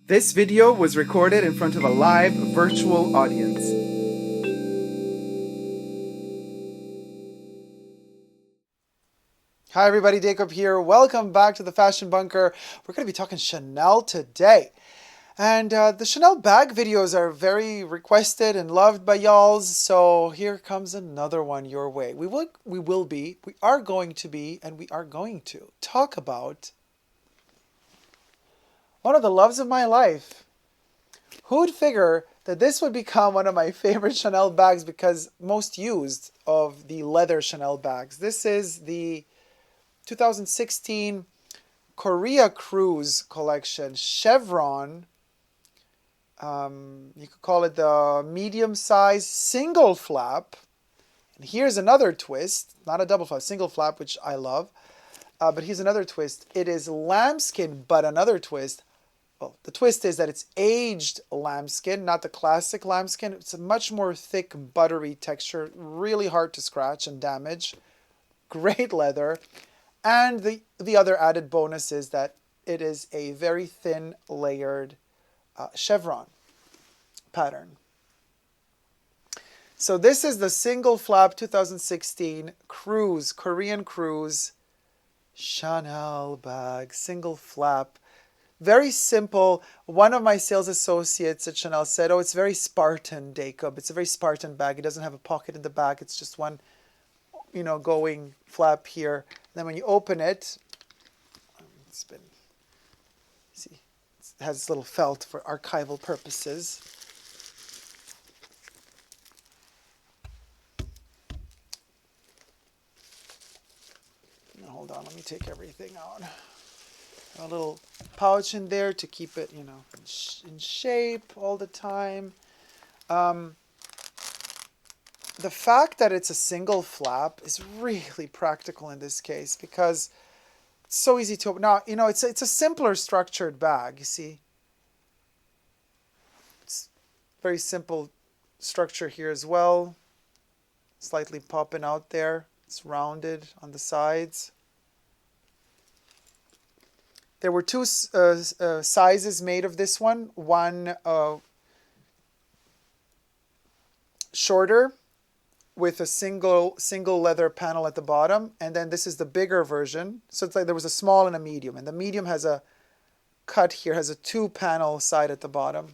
This video was recorded in front of a live virtual audience. Hi everybody, Dacob here. Welcome back to the Fashion Bunker. We're going to be talking Chanel today. And the Chanel bag videos are very requested and loved by y'all. So here comes another one your way. We are going to talk about one of the loves of my life. Who'd figure that this would become one of my favorite Chanel bags because most used of the leather Chanel bags. This is the 2016 Korea Cruise collection chevron. You could call it the medium size single flap. And here's another twist, not a double flap, single flap, which I love. But here's another twist. It is lambskin, but another twist. Well, the twist is that it's aged lambskin, not the classic lambskin. It's a much more thick, buttery texture, really hard to scratch and damage. Great leather. And the other added bonus is that it is a very thin, layered chevron pattern. So this is the single flap 2016 Cruise, Korean Cruise Chanel bag, single flap. Very simple. One of my sales associates at Chanel said, oh, it's very Spartan, Dacob. It's a very Spartan bag. It doesn't have a pocket in the back. It's just one, going flap here. And then when you open it, it has this little felt for archival purposes. Now, hold on, let me take everything out. A little pouch in there to keep it, in shape all the time. The fact that it's a single flap is really practical in this case because it's so easy to open. Now, it's a simpler structured bag, you see. It's very simple structure here as well. Slightly popping out there. It's rounded on the sides. There were two sizes made of this one. One shorter with a single leather panel at the bottom. And then this is the bigger version. So it's like there was a small and a medium. And the medium has a cut here, has a 2-panel side at the bottom.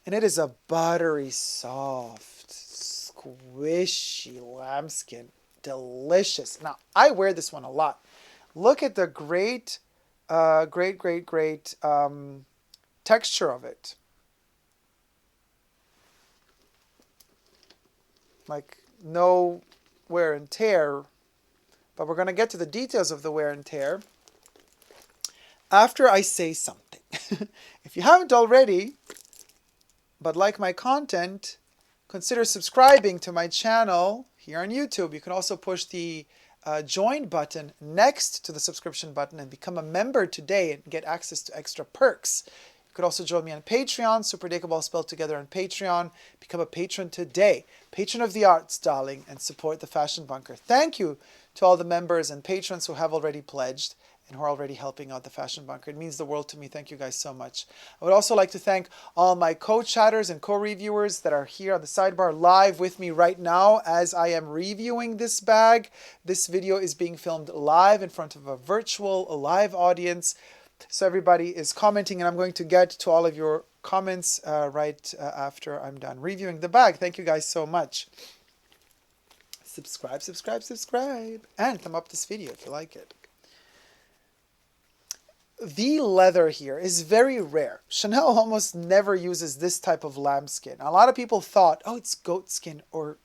And it is a buttery, soft, squishy lambskin. Delicious. Now, I wear this one a lot. Look at the great texture of it. Like no wear and tear, but we're going to get to the details of the wear and tear after I say something. If you haven't already, but like my content, consider subscribing to my channel here on YouTube. You can also push the join button next to the subscription button and become a member today and get access to extra perks. You could also join me on Patreon, Super Dacob all spelled together on Patreon. Become a patron today. Patron of the arts, darling, and support the Fashion Bunker. Thank you to all the members and patrons who have already pledged and who are already helping out the Fashion Bunker. It means the world to me. Thank you guys so much. I would also like to thank all my co-chatters and co-reviewers that are here on the sidebar live with me right now as I am reviewing this bag. This video is being filmed live in front of a live audience. So everybody is commenting and I'm going to get to all of your comments right after I'm done reviewing the bag. Thank you guys so much. Subscribe, and thumb up this video if you like it. The leather here is very rare. Chanel almost never uses this type of lambskin. A lot of people thought, oh, it's goat skin or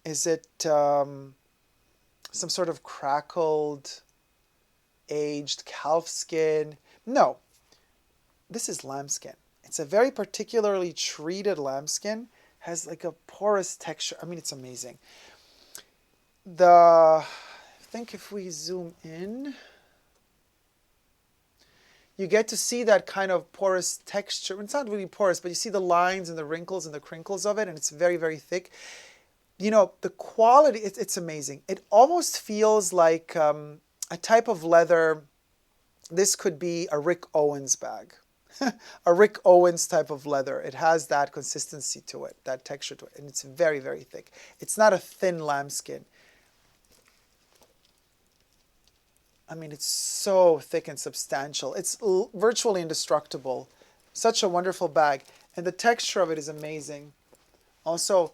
is it some sort of crackled, aged calfskin? No, this is lambskin. It's a very particularly treated lambskin. Has like a porous texture. I mean, it's amazing. I think if we zoom in, you get to see that kind of porous texture. It's not really porous, but you see the lines and the wrinkles and the crinkles of it, and it's very, very thick. The quality, it's amazing. It almost feels like a type of leather This could be a Rick Owens bag. A Rick Owens type of leather. It has that consistency to it, that texture to it, and it's very, very thick. It's not a thin lambskin. I mean, it's so thick and substantial. It's virtually indestructible. Such a wonderful bag. And the texture of it is amazing. Also,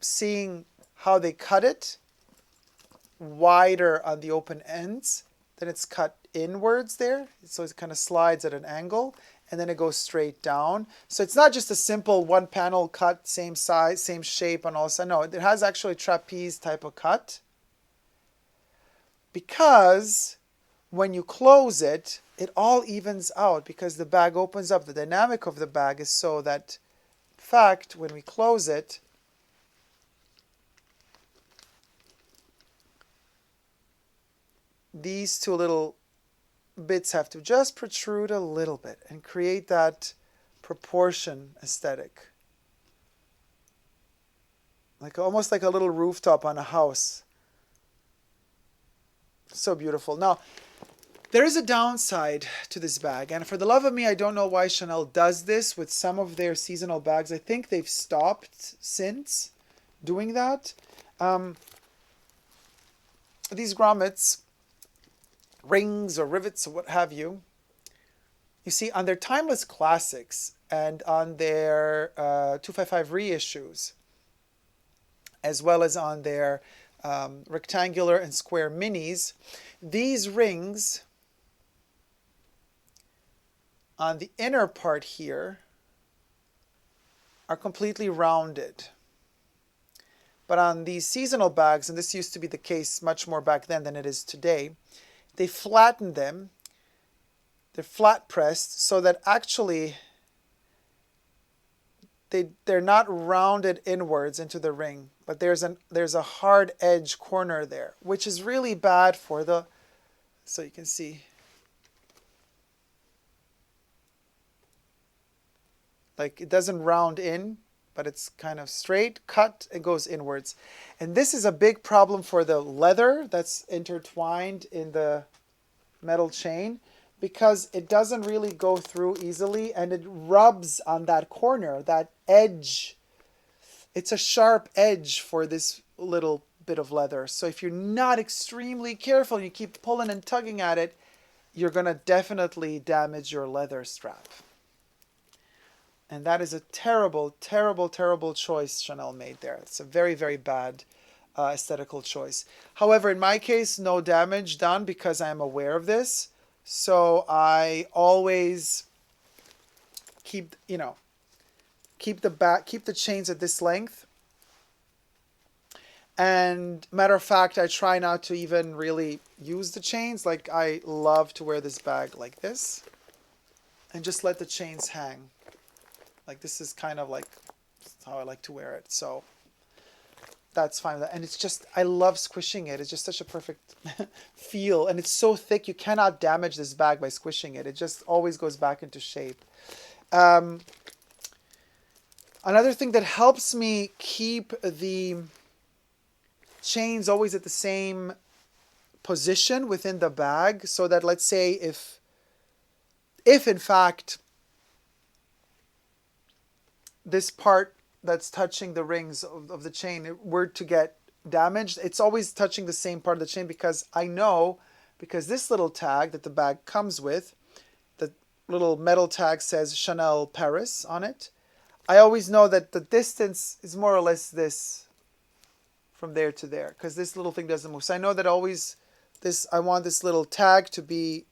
seeing how they cut it wider on the open ends, then it's cut inwards there. So it kind of slides at an angle, and then it goes straight down. So it's not just a simple one panel cut, same size, same shape, and all of a sudden. No, it has actually trapeze type of cut. Because when you close it, it all evens out because the bag opens up. The dynamic of the bag is so that, in fact, when we close it, these two little bits have to just protrude a little bit and create that proportion aesthetic. Like almost like a little rooftop on a house. So beautiful. Now, there is a downside to this bag, and for the love of me, I don't know why Chanel does this with some of their seasonal bags. I think they've stopped since doing that. These grommets, rings or rivets or what have you, you see on their timeless classics and on their 255 reissues, as well as on their rectangular and square minis, these rings on the inner part here are completely rounded. But on these seasonal bags, and this used to be the case much more back then than it is today, they flatten them. They're flat pressed so that actually they're not rounded inwards into the ring, but there's a hard edge corner there, which is really bad for the, so you can see, like it doesn't round in, but it's kind of straight, cut, it goes inwards. And this is a big problem for the leather that's intertwined in the metal chain, because it doesn't really go through easily and it rubs on that corner, that edge. It's a sharp edge for this little bit of leather. So if you're not extremely careful, you keep pulling and tugging at it, you're going to definitely damage your leather strap. And that is a terrible, terrible, terrible choice Chanel made there. It's a very, very bad aesthetical choice. However, in my case, no damage done because I am aware of this. So I always keep the chains at this length. And matter of fact, I try not to even really use the chains. Like I love to wear this bag like this and just let the chains hang. Like this is kind of like how I like to wear it. So that's fine with that. And it's just, I love squishing it. It's just such a perfect feel. And it's so thick, you cannot damage this bag by squishing it. It just always goes back into shape. Another thing that helps me keep the chains always at the same position within the bag, so that let's say if in fact this part that's touching the rings of the chain were to get damaged, it's always touching the same part of the chain, because I know, because this little tag that the bag comes with, the little metal tag says Chanel Paris on it. I always know that the distance is more or less this from there to there, because this little thing doesn't move. So I know that always I want this little tag to be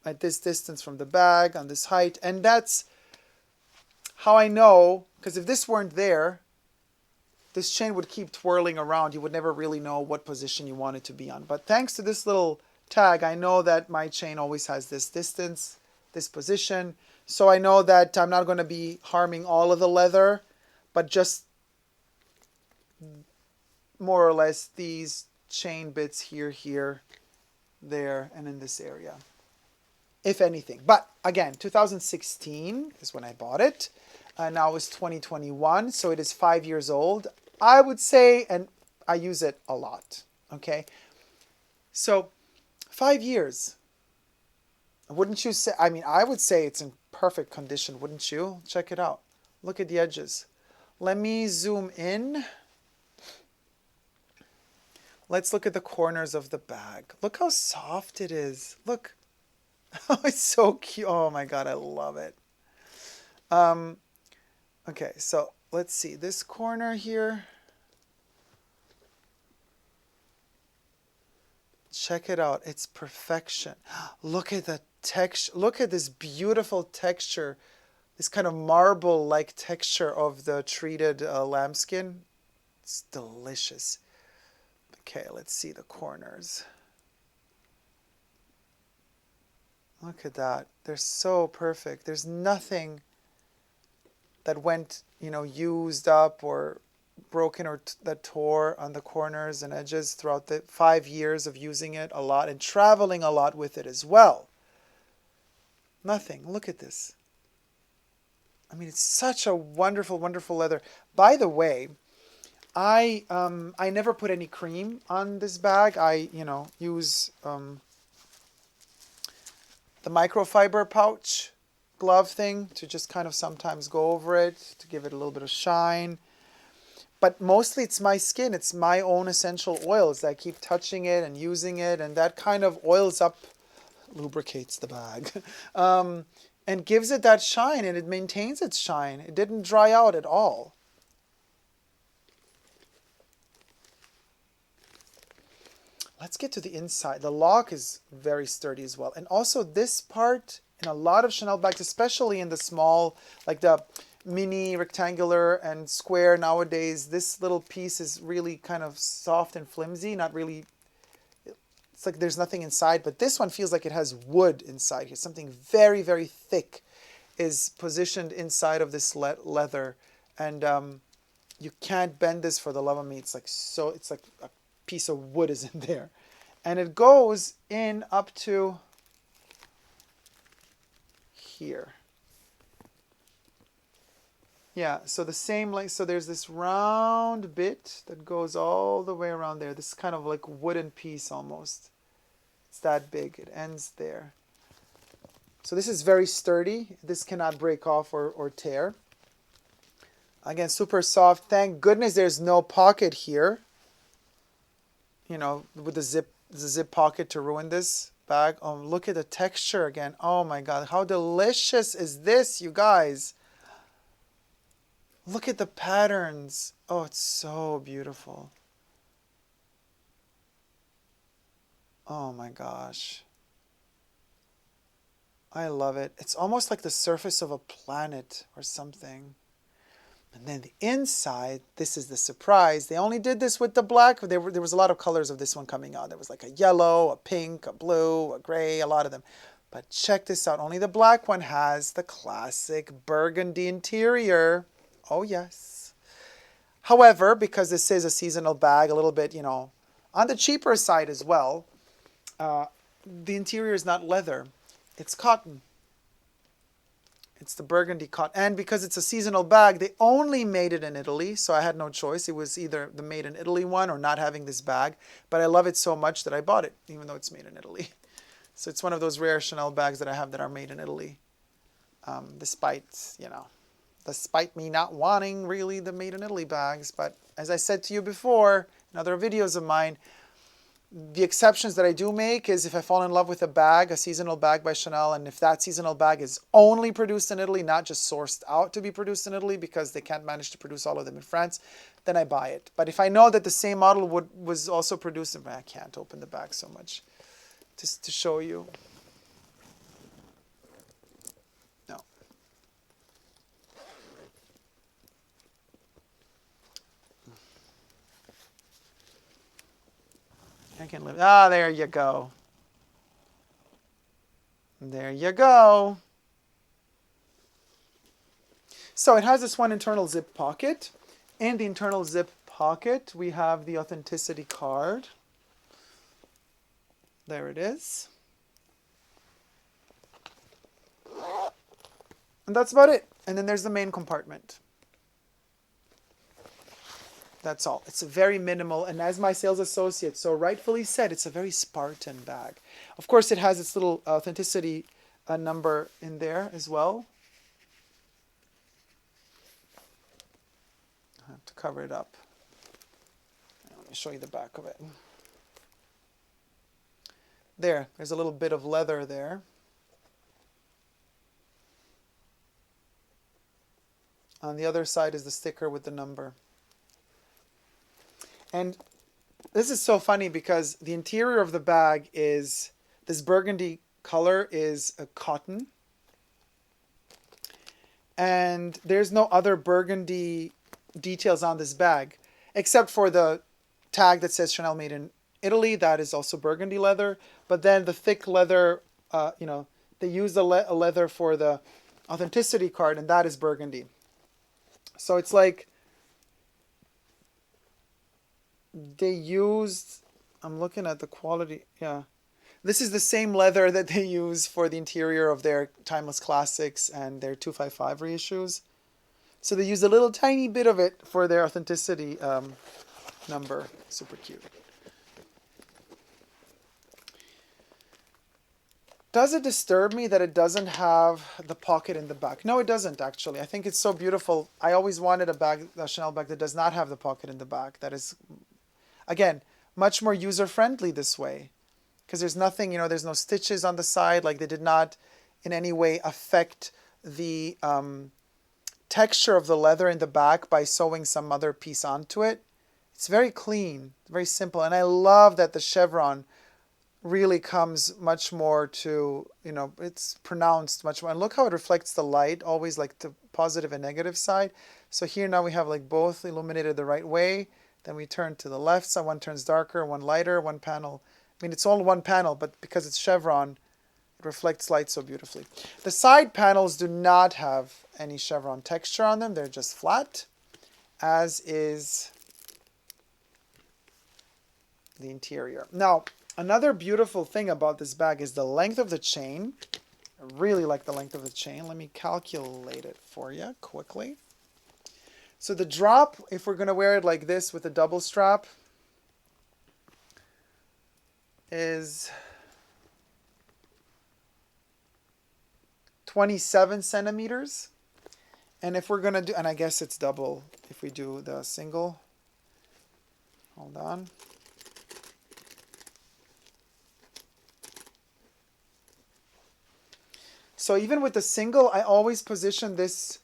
at this distance from the bag on this height. And that's how I know, because if this weren't there, this chain would keep twirling around. You would never really know what position you want it to be on. But thanks to this little tag, I know that my chain always has this distance, this position. So I know that I'm not going to be harming all of the leather, but just more or less these chain bits here, there, and in this area, if anything. But again, 2016 is when I bought it. Now it's 2021, so it is 5 years old, I would say, and I use it a lot, okay? So 5 years, Wouldn't you say, I mean, I would say it's in perfect condition, wouldn't you? Check it out. Look at the edges. Let me zoom in. Let's look at the corners of the bag. Look how soft it is. Look. Oh, it's so cute. Oh my God, I love it. Okay, so let's see. This corner here. Check it out. It's perfection. Look at the texture. Look at this beautiful texture. This kind of marble-like texture of the treated lambskin. It's delicious. Okay, let's see the corners. Look at that. They're so perfect. There's nothing that went, used up or broken or that tore on the corners and edges throughout the 5 years of using it a lot and traveling a lot with it as well. Nothing. Look at this. I mean, it's such a wonderful, wonderful leather. By the way, I never put any cream on this bag. I, use the microfiber pouch glove thing to just kind of sometimes go over it to give it a little bit of shine. But mostly it's my skin. It's my own essential oils that I keep touching it and using it, and that kind of oils up, lubricates the bag, and gives it that shine, and it maintains its shine. It didn't dry out at all. Let's get to the inside. The lock is very sturdy as well. And also this part in a lot of Chanel bags, especially in the small, like the mini, rectangular, and square nowadays, this little piece is really kind of soft and flimsy, not really, it's like there's nothing inside, but this one feels like it has wood inside here. Something very, very thick is positioned inside of this leather, and you can't bend this for the love of me. It's like a piece of wood is in there, and it goes in up to here. Yeah, so the same length. So there's this round bit that goes all the way around there. This kind of like wooden piece almost. It's that big. It ends there. So this is very sturdy. This cannot break off or tear. Again, super soft. Thank goodness there's no pocket here. With the zip pocket to ruin this bag. Oh, look at the texture again. Oh my God, how delicious is this, you guys? Look at the patterns. Oh, it's so beautiful. Oh my gosh. I love it. It's almost like the surface of a planet or something. And then the inside, this is the surprise. They only did this with the black. There was a lot of colors of this one coming out. There was like a yellow, a pink, a blue, a gray, a lot of them. But check this out. Only the black one has the classic burgundy interior. Oh, yes. However, because this is a seasonal bag, a little bit, on the cheaper side as well, the interior is not leather. It's cotton. It's the burgundy cotton. And because it's a seasonal bag, they only made it in Italy, so I had no choice. It was either the made in Italy one or not having this bag. But I love it so much that I bought it, even though it's made in Italy. So it's one of those rare Chanel bags that I have that are made in Italy, despite me not wanting really the made in Italy bags. But as I said to you before in other videos of mine, the exceptions that I do make is if I fall in love with a bag, a seasonal bag by Chanel, and if that seasonal bag is only produced in Italy, not just sourced out to be produced in Italy because they can't manage to produce all of them in France, then I buy it. But if I know that the same model was also produced, I can't open the bag so much just to show you. No. I can live. Ah, there you go. There you go. So it has this one internal zip pocket. In the internal zip pocket, we have the authenticity card. There it is. And that's about it. And then there's the main compartment. That's all. It's a very minimal, and as my sales associate so rightfully said, it's a very Spartan bag. Of course, it has its little authenticity a number in there as well. I have to cover it up. Let me show you the back of it. There's a little bit of leather there. On the other side is the sticker with the number. And this is so funny because the interior of the bag is, this burgundy color is a cotton. And there's no other burgundy details on this bag, except for the tag that says Chanel made in Italy. That is also burgundy leather. But then the thick leather, they use a leather for the authenticity card, and that is burgundy. So it's like they used, I'm looking at the quality, yeah. This is the same leather that they use for the interior of their Timeless Classics and their 255 reissues. So they use a little tiny bit of it for their authenticity number. Super cute. Does it disturb me that it doesn't have the pocket in the back? No, it doesn't actually. I think it's so beautiful. I always wanted a Chanel bag that does not have the pocket in the back. That is, again, much more user-friendly this way. Because there's nothing, there's no stitches on the side. Like they did not in any way affect the texture of the leather in the back by sewing some other piece onto it. It's very clean, very simple. And I love that the chevron really comes much more to, it's pronounced much more. And look how it reflects the light, always like the positive and negative side. So here now we have like both illuminated the right way. Then we turn to the left side, one turns darker, one lighter, one panel. I mean, it's all one panel, but because it's chevron, it reflects light so beautifully. The side panels do not have any chevron texture on them. They're just flat, as is the interior. Now, another beautiful thing about this bag is the length of the chain. I really like the length of the chain. Let me calculate it for you quickly. So the drop, if we're going to wear it like this with a double strap, is 27 centimeters. And if we're going to do, and I guess it's double if we do the single. Hold on. So even with the single, I always position this,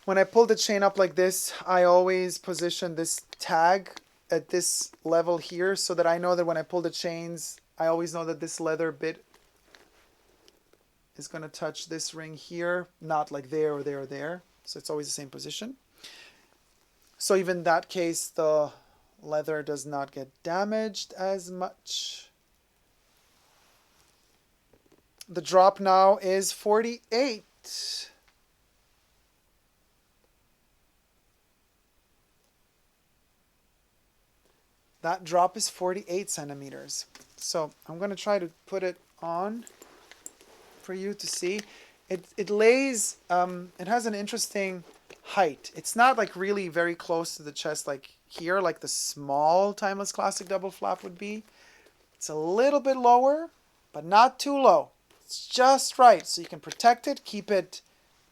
when I pull the chain up like this, I always position this tag at this level here so that I know that when I pull the chains, I always know that this leather bit is going to touch this ring here, not like there or there or there. So it's always the same position. So even in that case, the leather does not get damaged as much. The drop now is 48. That drop is 48 centimeters. So I'm going to try to put it on for you to see. It lays, it has an interesting height. It's not like really very close to the chest like here, like the small Timeless Classic double flap would be. It's a little bit lower, but not too low. It's just right. So you can protect it, keep it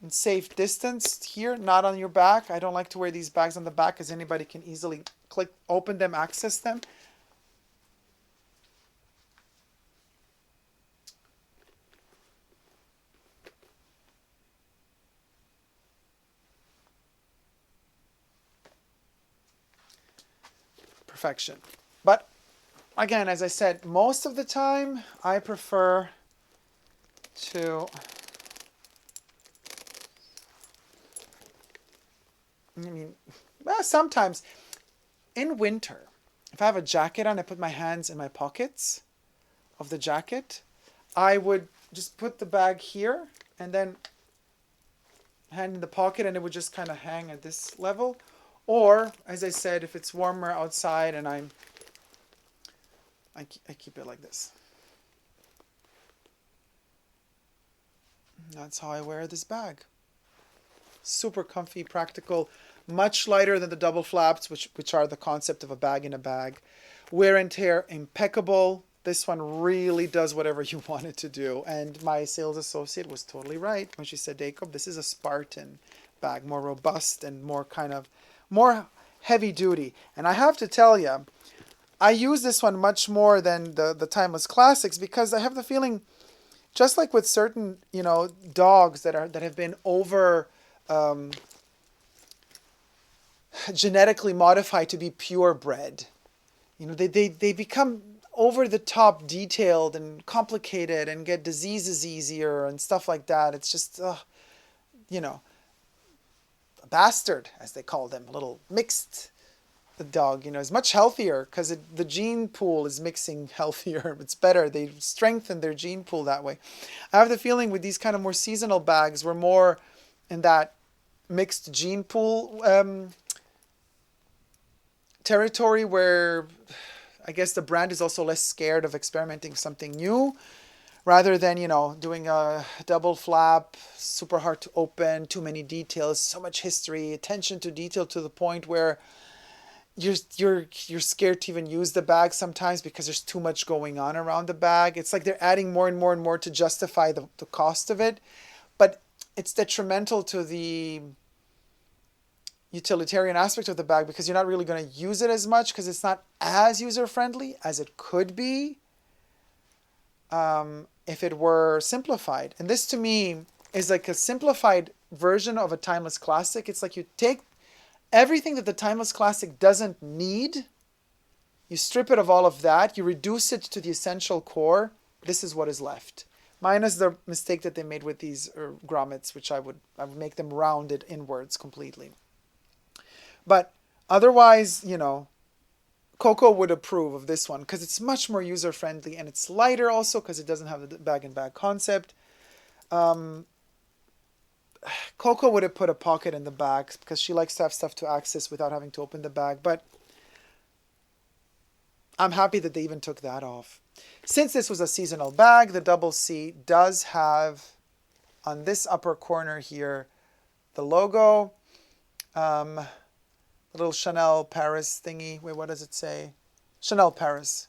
in safe distance here, not on your back. I don't like to wear these bags on the back because anybody can easily click, open them, access them. Perfection. But again, as I said, most of the time I prefer to sometimes in winter, if I have a jacket on, I put my hands in my pockets of the jacket. I would just put the bag here and then hand in the pocket, and it would just kind of hang at this level. Or, as I said, if it's warmer outside and I keep it like this. That's how I wear this bag. Super comfy, practical, much lighter than the double flaps, which are the concept of a bag in a bag. Wear and tear impeccable. this one really does whatever you want it to do. And my sales associate was totally right when she said, Dacob, this is a Spartan bag, more robust and more more heavy duty. And I have to tell you, I use this one much more than the Timeless Classics, because I have the feeling, just like with certain, dogs that have been over genetically modified to be purebred. They become over the top detailed and complicated and get diseases easier and stuff like that. It's just, a bastard, as they call them, a little mixed. The dog, is much healthier because the gene pool is mixing healthier. It's better. They strengthen their gene pool that way. I have the feeling with these kind of more seasonal bags, we're more in that mixed gene pool territory, where I guess the brand is also less scared of experimenting something new, rather than, doing a double flap, super hard to open, too many details, so much history, attention to detail to the point where you're scared to even use the bag sometimes because there's too much going on around the bag. It's like they're adding more and more and more to justify the cost of it. But it's detrimental to the utilitarian aspect of the bag, because you're not really going to use it as much, because it's not as user-friendly as it could be if it were simplified. And this, to me, is like a simplified version of a Timeless Classic. It's like you take everything that the Timeless Classic doesn't need, you strip it of all of that, you reduce it to the essential core. This is what is left. Minus the mistake that they made with these grommets, which I would make them rounded inwards completely. But otherwise, Coco would approve of this one, because it's much more user-friendly, and it's lighter also because it doesn't have the bag-in-bag concept. Coco would have put a pocket in the bag because she likes to have stuff to access without having to open the bag. But I'm happy that they even took that off. Since this was a seasonal bag, the Double C does have, on this upper corner here, the logo, the little Chanel Paris thingy. Wait, what does it say? Chanel Paris,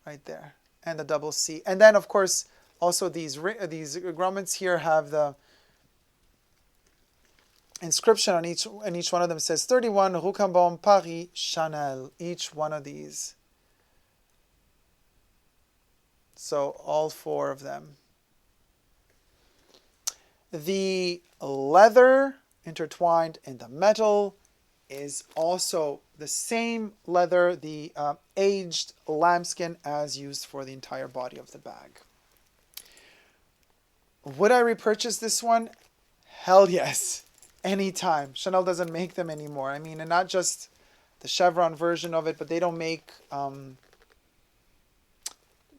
right there, and the Double C. And then, of course, also these grommets here have the inscription on each, and each one of them says 31 Rue Cambon, Paris, Chanel. Each one of these. So all four of them. The leather intertwined in the metal is also the same leather, the aged lambskin, as used for the entire body of the bag. Would I repurchase this one? Hell yes. Anytime. Chanel doesn't make them anymore. I mean, and not just the chevron version of it, but they don't make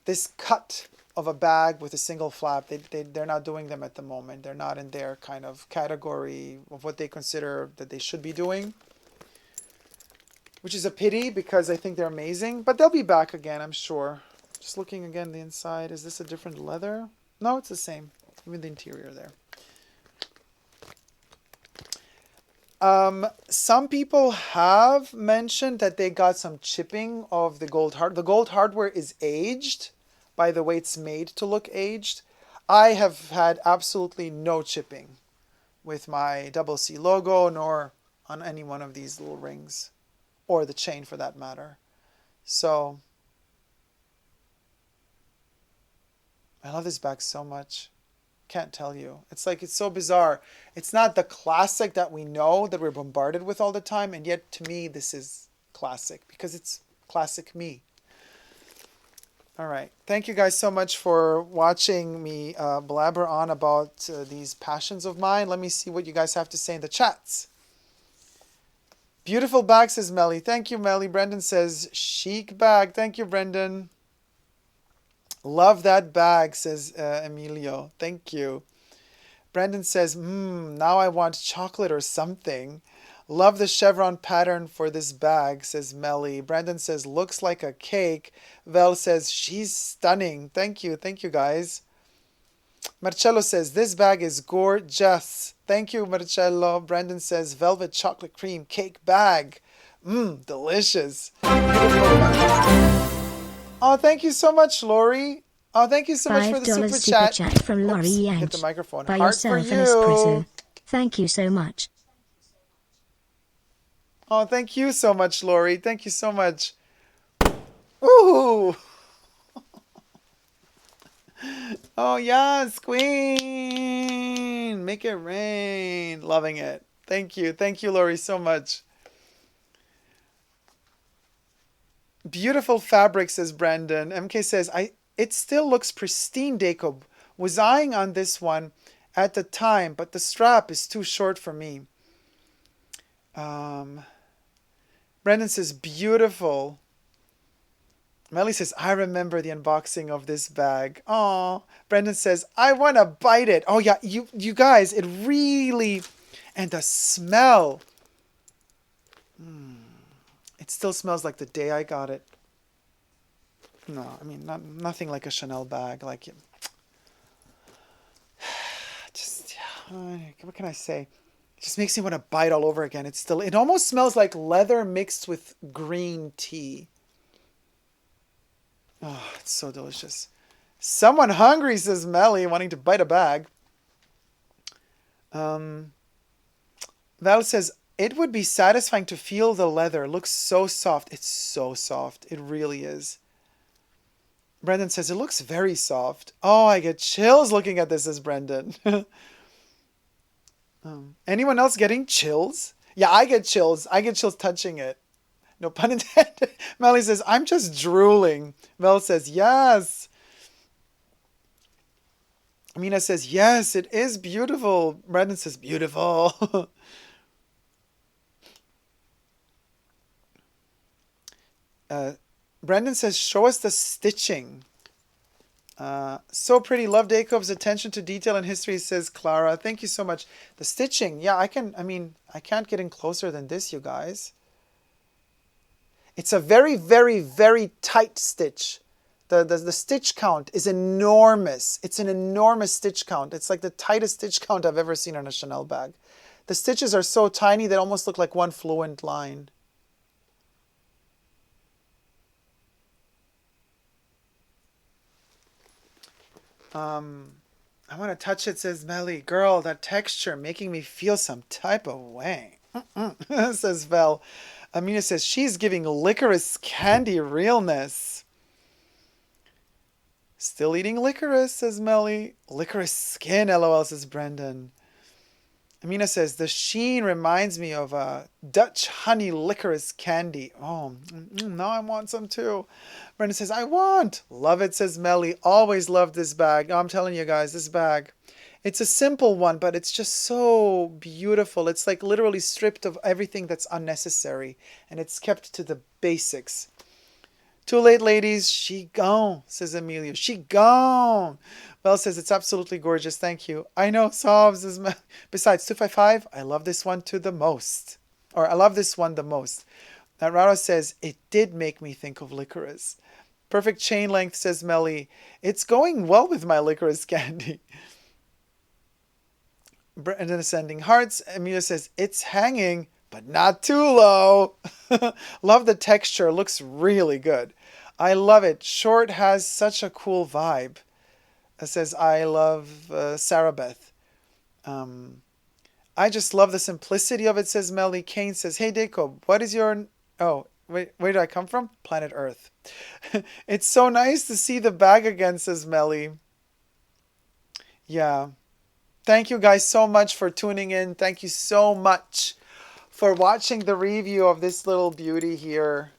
this cut of a bag with a single flap. They're not doing them at the moment. They're not in their kind of category of what they consider that they should be doing, which is a pity because I think they're amazing. But they'll be back again, I'm sure. Just looking again the inside. Is this a different leather? No, it's the same. Even the interior there. Some people have mentioned that they got some chipping of the gold hardware. The gold hardware is aged by the way it's made to look aged. I have had absolutely no chipping with my Double C logo, nor on any one of these little rings, or the chain for that matter. So I love this bag so much. Can't tell you. It's like, it's so bizarre. It's not the classic that we know, that we're bombarded with all the time, and yet to me this is classic because it's classic me. All right. Thank you guys so much for watching me blabber on about these passions of mine. Let me see what you guys have to say in the chats. Beautiful bag, says Melly. Thank you, Melly. Brendan says, chic bag. Thank you, Brendan. Love that bag, says Emilio. Thank you. Brendan says, now I want chocolate or something. Love the chevron pattern for this bag, says Melly. Brandon says, looks like a cake. Vel says, she's stunning. Thank you. Thank you, guys. Marcello says, this bag is gorgeous. Thank you, Marcello. Brandon says, velvet chocolate cream cake bag. Delicious. Oh, thank you so much, Lori. Oh, thank you so much for the super chat. From Lori Yanch. Hit the microphone. By Heart for yourself and you. espresso. Thank you so much. Oh, thank you so much, Lori. Thank you so much. Ooh. Oh, yes, Queen. Make it rain. Loving it. Thank you. Thank you, Lori, so much. Beautiful fabric, says Brandon. MK says, it still looks pristine, Dacob. Was eyeing on this one at the time, but the strap is too short for me. Brandon says, beautiful. Melly says, I remember the unboxing of this bag. Aw. Brendan says, I want to bite it. Oh, yeah, you guys, it really... And the smell. It still smells like the day I got it. No, I mean, nothing like a Chanel bag. Like, just, what can I say? It just makes me want to bite all over again. It almost smells like leather mixed with green tea. Oh, it's so delicious. Someone hungry, says Melly, wanting to bite a bag. Val says, it would be satisfying to feel the leather. It looks so soft. It's so soft. It really is. Brendan says, it looks very soft. Oh, I get chills looking at this, says Brendan. Anyone else getting chills? Yeah, I get chills. I get chills touching it. No pun intended. Melly says, I'm just drooling. Mel says, yes. Amina says, yes, it is beautiful. Brandon says, beautiful. Brandon says, show us the stitching. So pretty. Love Dacob's attention to detail and history, says Clara. Thank you so much. The stitching. Yeah, I can't get in closer than this, you guys. It's a very, very, very tight stitch. The stitch count is enormous. It's an enormous stitch count. It's like the tightest stitch count I've ever seen on a Chanel bag. The stitches are so tiny they almost look like one fluent line. I want to touch it, says Melly. Girl, that texture making me feel some type of way. Says Vel. Amina says, she's giving licorice candy realness. Still eating licorice, says Melly. Licorice skin, LOL, says Brendan. Amina says, the sheen reminds me of a Dutch honey licorice candy. Oh, now I want some too. Brendan says, I want. Love it, says Melly. Always loved this bag. Oh, I'm telling you guys, this bag. It's a simple one, but it's just so beautiful. It's like literally stripped of everything that's unnecessary. And it's kept to the basics. Too late, ladies. She gone, says Amelia. She gone. Belle says, it's absolutely gorgeous. Thank you. I know, sobs. Besides, 255, I love this one the most. Or I love this one the most. Now, Rara says, it did make me think of licorice. Perfect chain length, says Melly. It's going well with my licorice candy. Brendan is sending hearts. Amelia says, it's hanging, but not too low. Love the texture. Looks really good. I love it. Short has such a cool vibe. It says, I love Sarah Beth. I just love the simplicity of it, says Melly. Kane says, hey, Dacob, what is your... Oh, wait, where do I come from? Planet Earth. It's so nice to see the bag again, says Melly. Yeah. Thank you guys so much for tuning in. Thank you so much for watching the review of this little beauty here.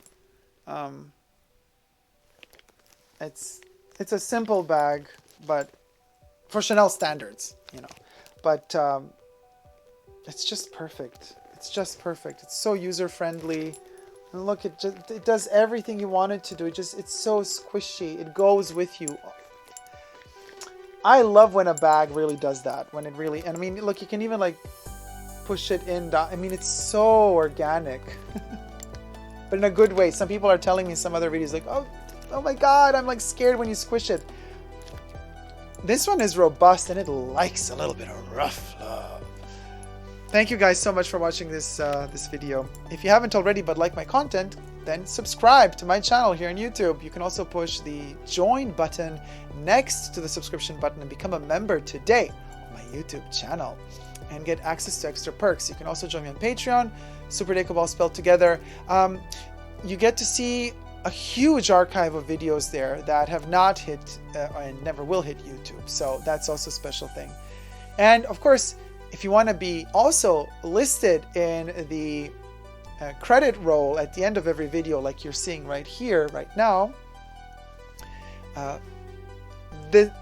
It's a simple bag, but for Chanel standards, you know. But it's just perfect. It's just perfect. It's so user-friendly. And look, it does everything you want it to do. It's so squishy. It goes with you. I love when a bag really does that. When it really, and I mean, look, you can even like push it in. I mean, it's so organic, but in a good way. Some people are telling me in some other videos like, oh my God, I'm like scared when you squish it. This one is robust and it likes a little bit of rough love. Thank you guys so much for watching this this video. If you haven't already but like my content, then subscribe to my channel here on YouTube. You can also push the join button next to the subscription button and become a member today on my YouTube channel and get access to extra perks. You can also join me on Patreon, Super Dacob all spelled together. You get to see a huge archive of videos there that have not hit and never will hit YouTube. So that's also a special thing. And of course, if you want to be also listed in the credit roll at the end of every video, like you're seeing right here, right now,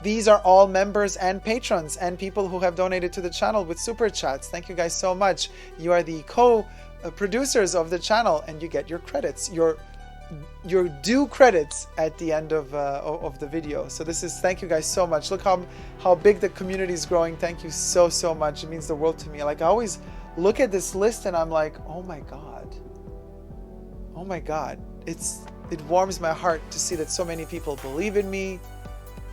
these are all members and patrons and people who have donated to the channel with super chats. Thank you guys so much. You are the co-producers of the channel, and you get your credits, your due credits at the end of the video. So thank you guys so much. Look how big the community is growing. Thank you so much. It means the world to me. Like, I always look at this list and I'm like, oh my god, it warms my heart to see that so many people believe in me,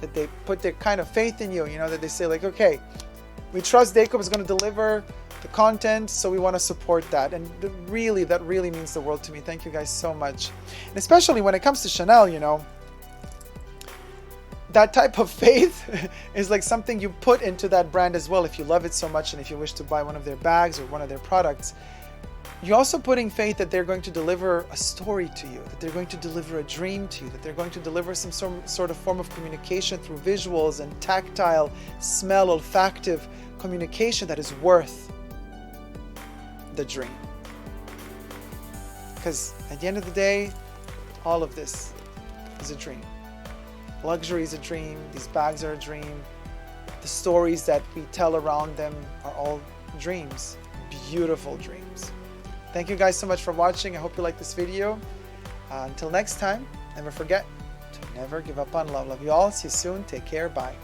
that they put their kind of faith in you, that they say like, okay, we trust Dacob is going to deliver the content, so we want to support that. And that really means the world to me. Thank you guys so much. And especially when it comes to Chanel, that type of faith is like something you put into that brand as well. If you love it so much and if you wish to buy one of their bags or one of their products, you're also putting faith that they're going to deliver a story to you, that they're going to deliver a dream to you, that they're going to deliver some sort of form of communication through visuals and tactile, smell, olfactive communication that is worth the dream. Because at the end of the day, all of this is a dream. Luxury is a dream. These bags are a dream. The stories that we tell around them are all dreams. Beautiful dreams. Thank you guys so much for watching. I hope you like this video. Until next time, never forget to never give up on love. Love you all. See you soon. Take care. Bye.